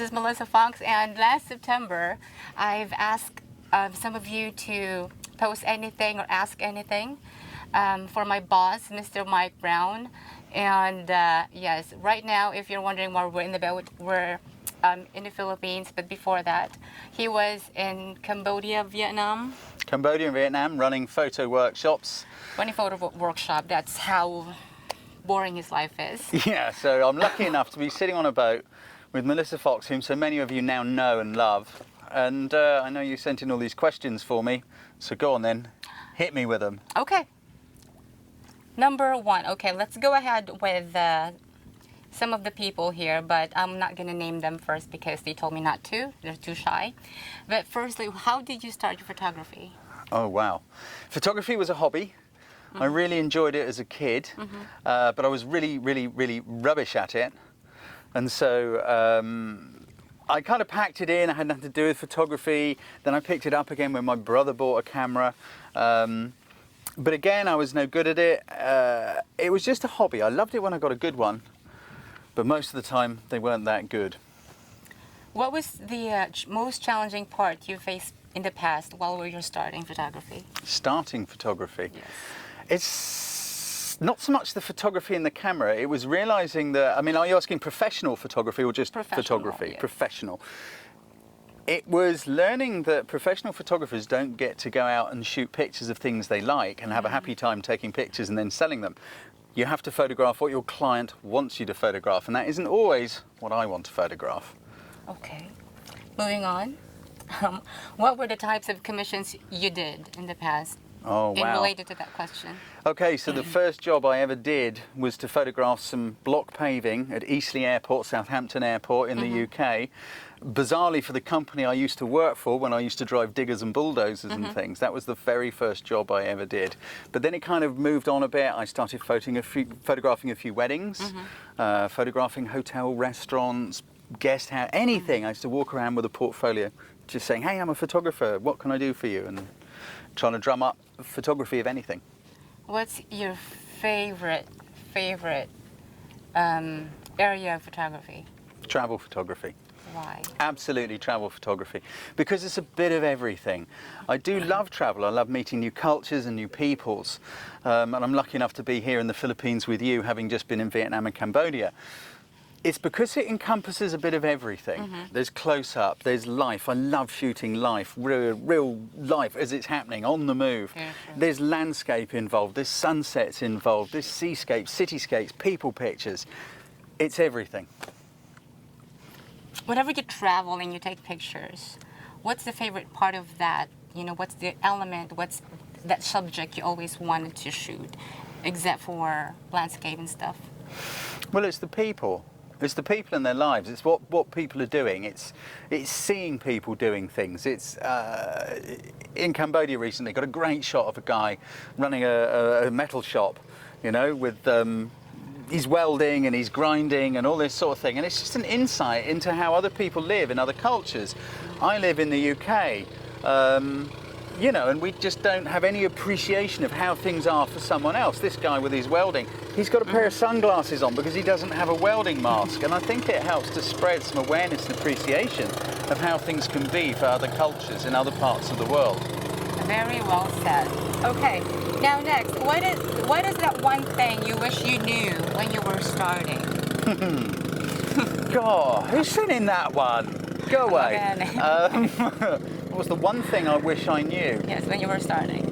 is Melissa Fox, and last September, I've asked some of you to post anything or ask anything for my boss, Mr. Mike Browne. And yes, right now, if you're wondering why we're in the boat, we're in the Philippines, but before that, he was in Cambodia, Vietnam. Cambodia and Vietnam, running photo workshops. Running photo workshop, that's how boring his life is. Yeah, so I'm lucky enough to be sitting on a boat with Melissa Fox, whom so many of you now know and love. And I know you sent in all these questions for me, so go on then, hit me with them. Okay. Number one. Okay, let's go ahead with some of the people here, but I'm not going to name them first because they told me not to. They're too shy. But firstly, how did you start your photography? Oh, wow. Photography was a hobby. I really enjoyed it as a kid, but I was really, really, really rubbish at it. And so I kind of packed it in. I had nothing to do with photography. Then I picked it up again when my brother bought a camera. But again, I was no good at it. It was just a hobby. I loved it when I got a good one, but most of the time they weren't that good. What was the most challenging part you faced in the past while you were starting photography? Starting photography? Yes. It's not so much the photography in the camera. It was realizing that, I mean, are you asking professional photography or just photography? Yes. Professional. It was learning that professional photographers don't get to go out and shoot pictures of things they like and have a happy time taking pictures and then selling them. You have to photograph what your client wants you to photograph, and that isn't always what I want to photograph. Okay. Moving on. What were the types of commissions you did in the past? Oh, wow. Related to that question. Okay, so the first job I ever did was to photograph some block paving at Eastleigh Airport, Southampton Airport in the UK. Bizarrely, for the company I used to work for when I used to drive diggers and bulldozers and things. That was the very first job I ever did. But then it kind of moved on a bit. I started photographing a few weddings, photographing hotel restaurants, guest house, anything. I used to walk around with a portfolio just saying, hey, I'm a photographer, what can I do for you? And trying to drum up photography of anything. What's your favorite area of photography? Travel photography. Why? Absolutely travel photography, because it's a bit of everything. I do love travel. I love meeting new cultures and new peoples. And I'm lucky enough to be here in the Philippines with you, having just been in Vietnam and Cambodia. It's because it encompasses a bit of everything. There's close-up, there's life. I love shooting life, real life as it's happening, on the move. Yeah, sure. There's landscape involved, there's sunsets involved, there's seascapes, cityscapes, people pictures. It's everything. Whenever you travel and you take pictures, what's the favorite part of that? You know, what's the element, what's that subject you always wanted to shoot, except for landscape and stuff? Well, it's the people. It's the people and their lives. It's what people are doing. It's seeing people doing things. It's in Cambodia recently, got a great shot of a guy running a metal shop, you know, with he's welding and he's grinding and all this sort of thing. And it's just an insight into how other people live in other cultures. I live in the UK. You know, and we just don't have any appreciation of how things are for someone else. This guy with his welding, he's got a pair of sunglasses on because he doesn't have a welding mask. And I think it helps to spread some awareness and appreciation of how things can be for other cultures in other parts of the world. Very well said. Okay, now next, what is that one thing you wish you knew when you were starting? God, who's sitting in that one? Go away. What was the one thing I wish I knew? Yes, when you were starting.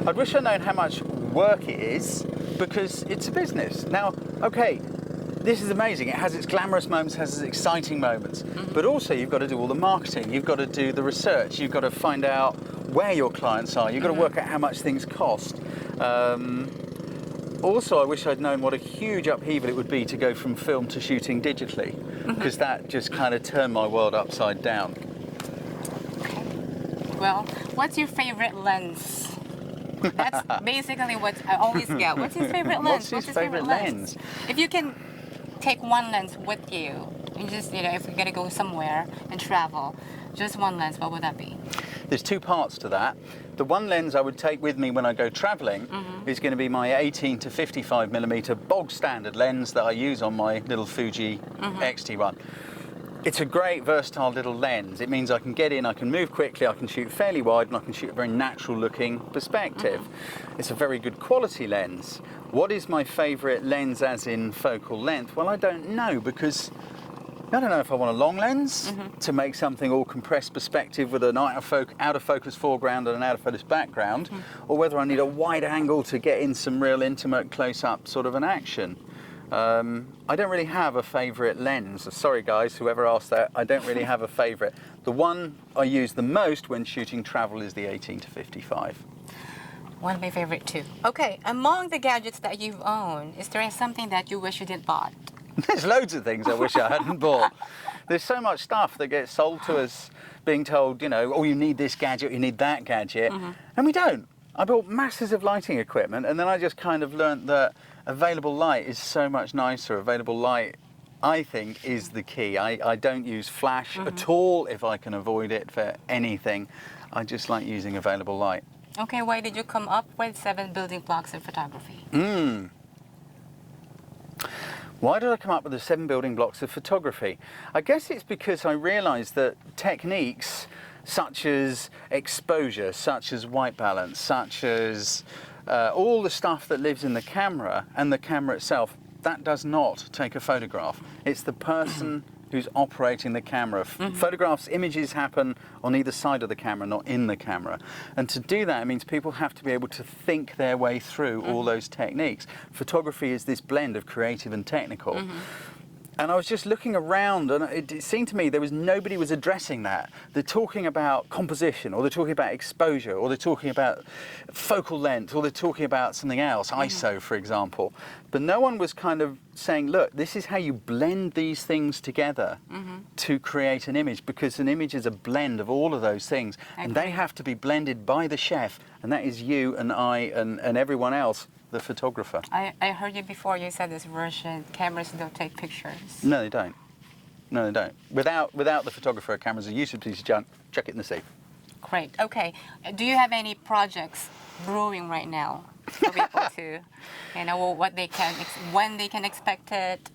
I'd wish I'd known how much work it is, because it's a business. Now, okay, this is amazing. It has its glamorous moments, has its exciting moments, but also you've got to do all the marketing, you've got to do the research, you've got to find out where your clients are, you've got to work out how much things cost. Also, I wish I'd known what a huge upheaval it would be to go from film to shooting digitally, because that just kind of turned my world upside down. Well, what's your favorite lens? That's basically what I always get. What's his favorite lens? What's his favorite lens? If you can take one lens with you, and just, you know, if you're going to go somewhere and travel, just one lens, what would that be? There's two parts to that. The one lens I would take with me when I go traveling is going to be my 18 to 55mm bog standard lens that I use on my little Fuji X-T1. It's a great versatile little lens. It means I can get in, I can move quickly, I can shoot fairly wide, and I can shoot a very natural looking perspective. It's a very good quality lens. What is my favourite lens as in focal length? Well, I don't know, because I don't know if I want a long lens to make something all compressed perspective with an out of focus foreground and an out of focus background, or whether I need a wide angle to get in some real intimate close up sort of an action. I don't really have a favourite lens. Sorry guys, whoever asked that, I don't really have a favourite. The one I use the most when shooting travel is the 18 to 55. One of my favorite too. Okay, among the gadgets that you've owned, is there something that you wish you didn't bought? There's loads of things I wish I hadn't bought. There's so much stuff that gets sold to us being told, you know, oh, you need this gadget, you need that gadget, and we don't. I bought masses of lighting equipment, and then I just kind of learnt that available light is so much nicer. Available light, I think, is the key. I don't use flash at all if I can avoid it for anything. I just like using available light. Okay, why did you come up with 7 building blocks of photography? Why did I come up with the 7 building blocks of photography? I guess it's because I realised that techniques such as exposure, such as white balance, such as all the stuff that lives in the camera and the camera itself, that does not take a photograph. It's the person who's operating the camera. Photographs, images happen on either side of the camera, not in the camera. And to do that, it means people have to be able to think their way through all those techniques. Photography is this blend of creative and technical. And I was just looking around, and it seemed to me there was nobody was addressing that. They're talking about composition, or they're talking about exposure, or they're talking about focal length, or they're talking about something else, ISO, for example. But no one was kind of saying, look, this is how you blend these things together to create an image, because an image is a blend of all of those things, and they have to be blended by the chef, and that is you and I and everyone else, the photographer. I heard you before, you said this version, cameras don't take pictures. No, they don't. No, they don't. Without the photographer, cameras are useless piece of junk. Chuck it in the sea. Great. Okay. Do you have any projects brewing right now for people to, you know, what they can, when they can expect it?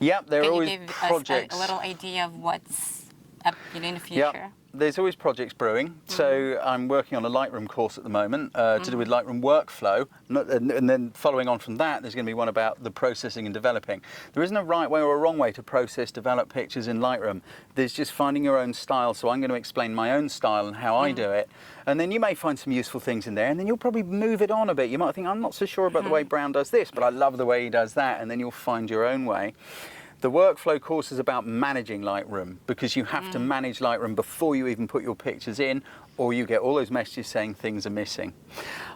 Yep, there are Can always you give projects. us a little idea of what's up in the future? Yep. There's always projects brewing. So I'm working on a Lightroom course at the moment to do with Lightroom workflow. And then following on from that, there's going to be one about the processing and developing. There isn't a right way or a wrong way to process, develop pictures in Lightroom. There's just finding your own style. So I'm going to explain my own style and how I do it. And then you may find some useful things in there, and then you'll probably move it on a bit. You might think, I'm not so sure about the way Browne does this, but I love the way he does that. And then you'll find your own way. The workflow course is about managing Lightroom, because you have to manage Lightroom before you even put your pictures in, or you get all those messages saying things are missing.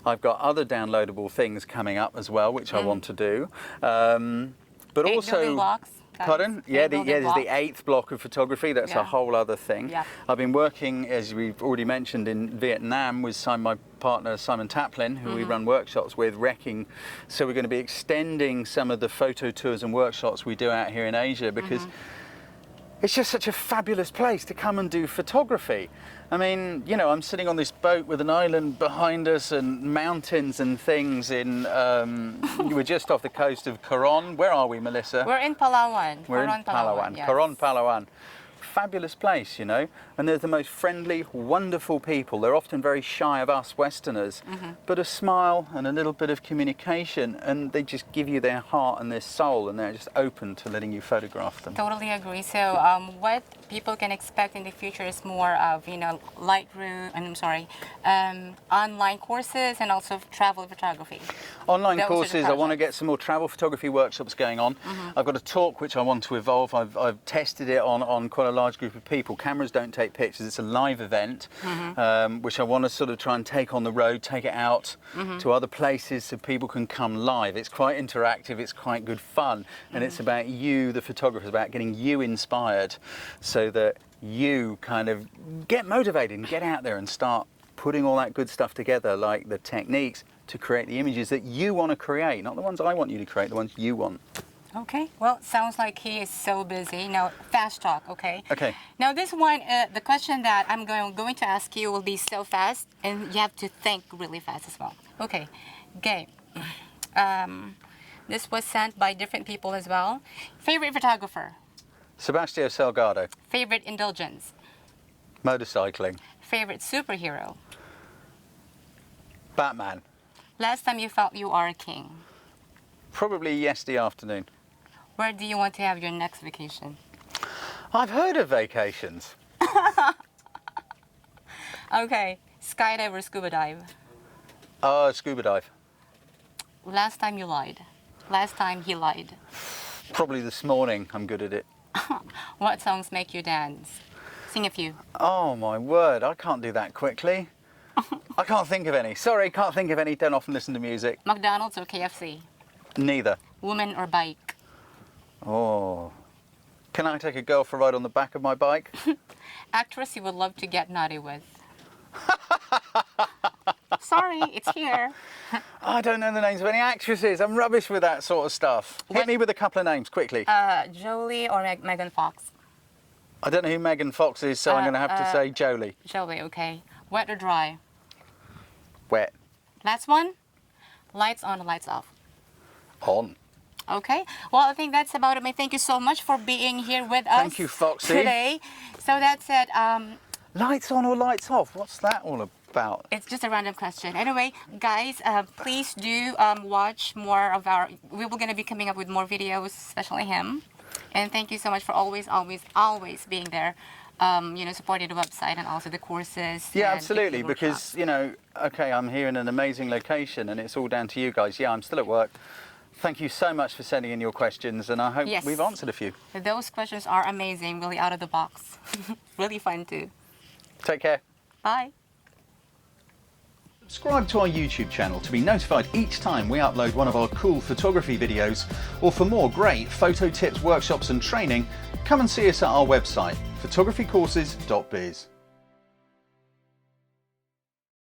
I've got other downloadable things coming up as well, which I want to do. But 8 also, building blocks. pardon? Yeah, there's the 8th block of photography. That's a whole other thing. Yeah. I've been working, as we've already mentioned, in Vietnam with my partner Simon Taplin, who we run workshops with, Wrecking. So we're going to be extending some of the photo tours and workshops we do out here in Asia, because it's just such a fabulous place to come and do photography. I mean, you know, I'm sitting on this boat with an island behind us and mountains and things in, we're just off the coast of Coron. Where are we, Melissa? We're in Palawan. We're in Palawan. Yes. Coron, Palawan. Fabulous place, you know, and they're the most friendly, wonderful people. They're often very shy of us Westerners, but a smile and a little bit of communication, and they just give you their heart and their soul, and they're just open to letting you photograph them. Totally agree. So what people can expect in the future is more of, you know, online courses and also travel photography. Online Those are the courses, I want to projects. get some more travel photography workshops going on. I've got a talk which I want to evolve. I've tested it on quite a large group of people. Cameras don't take pictures. It's a live event, which I want to sort of try and take on the road, take it out to other places so people can come live. It's quite interactive, it's quite good fun, and it's about you, the photographer, it's about getting you inspired so that you kind of get motivated and get out there and start putting all that good stuff together, like the techniques to create the images that you want to create, not the ones I want you to create, the ones you want. Okay, well, sounds like he is so busy. Now, fast talk, okay? Okay. Now, this one, the question that I'm going to ask you will be so fast, and you have to think really fast as well. Okay, game. This was sent by different people as well. Favorite photographer? Sebastião Salgado. Favorite indulgence? Motorcycling. Favorite superhero? Batman. Last time you felt you are a king? Probably yesterday afternoon. Where do you want to have your next vacation? I've heard of vacations. Okay, skydive or scuba dive? Scuba dive. Last time you lied? Last time he lied? Probably this morning. I'm good at it. What songs make you dance? Sing a few. Oh my word, I can't do that quickly. I can't think of any. Sorry, can't think of any. Don't often listen to music. McDonald's or KFC? Neither. Woman or bike? Oh. Can I take a girl for a ride on the back of my bike? Actress you would love to get naughty with? Sorry, it's here. I don't know the names of any actresses. I'm rubbish with that sort of stuff. Hit me with a couple of names, quickly. Jolie or Megan Fox? I don't know who Megan Fox is, so I'm going to have to say Jolie. Jolie, okay. Wet or dry? Wet. Last one? Lights on or lights off? On. Okay. Well, I think that's about it. Thank you so much for being here with us. Thank you, Foxy. Today. So that's it. Lights on or lights off? What's that all about? It's just a random question. Anyway, guys, please do watch more of our... We're going to be coming up with more videos, especially him. And thank you so much for always being there. Supporting the website and also the courses. Yeah, and absolutely. the Because, workshops. okay, I'm here in an amazing location and it's all down to you guys. Yeah, I'm still at work. Thank you so much for sending in your questions and I hope Yes. we've answered a few. Those questions are amazing, really out of the box. Really fun too. Take care. Bye. Subscribe to our YouTube channel to be notified each time we upload one of our cool photography videos, or for more great photo tips, workshops and training, come and see us at our website, photographycourses.biz.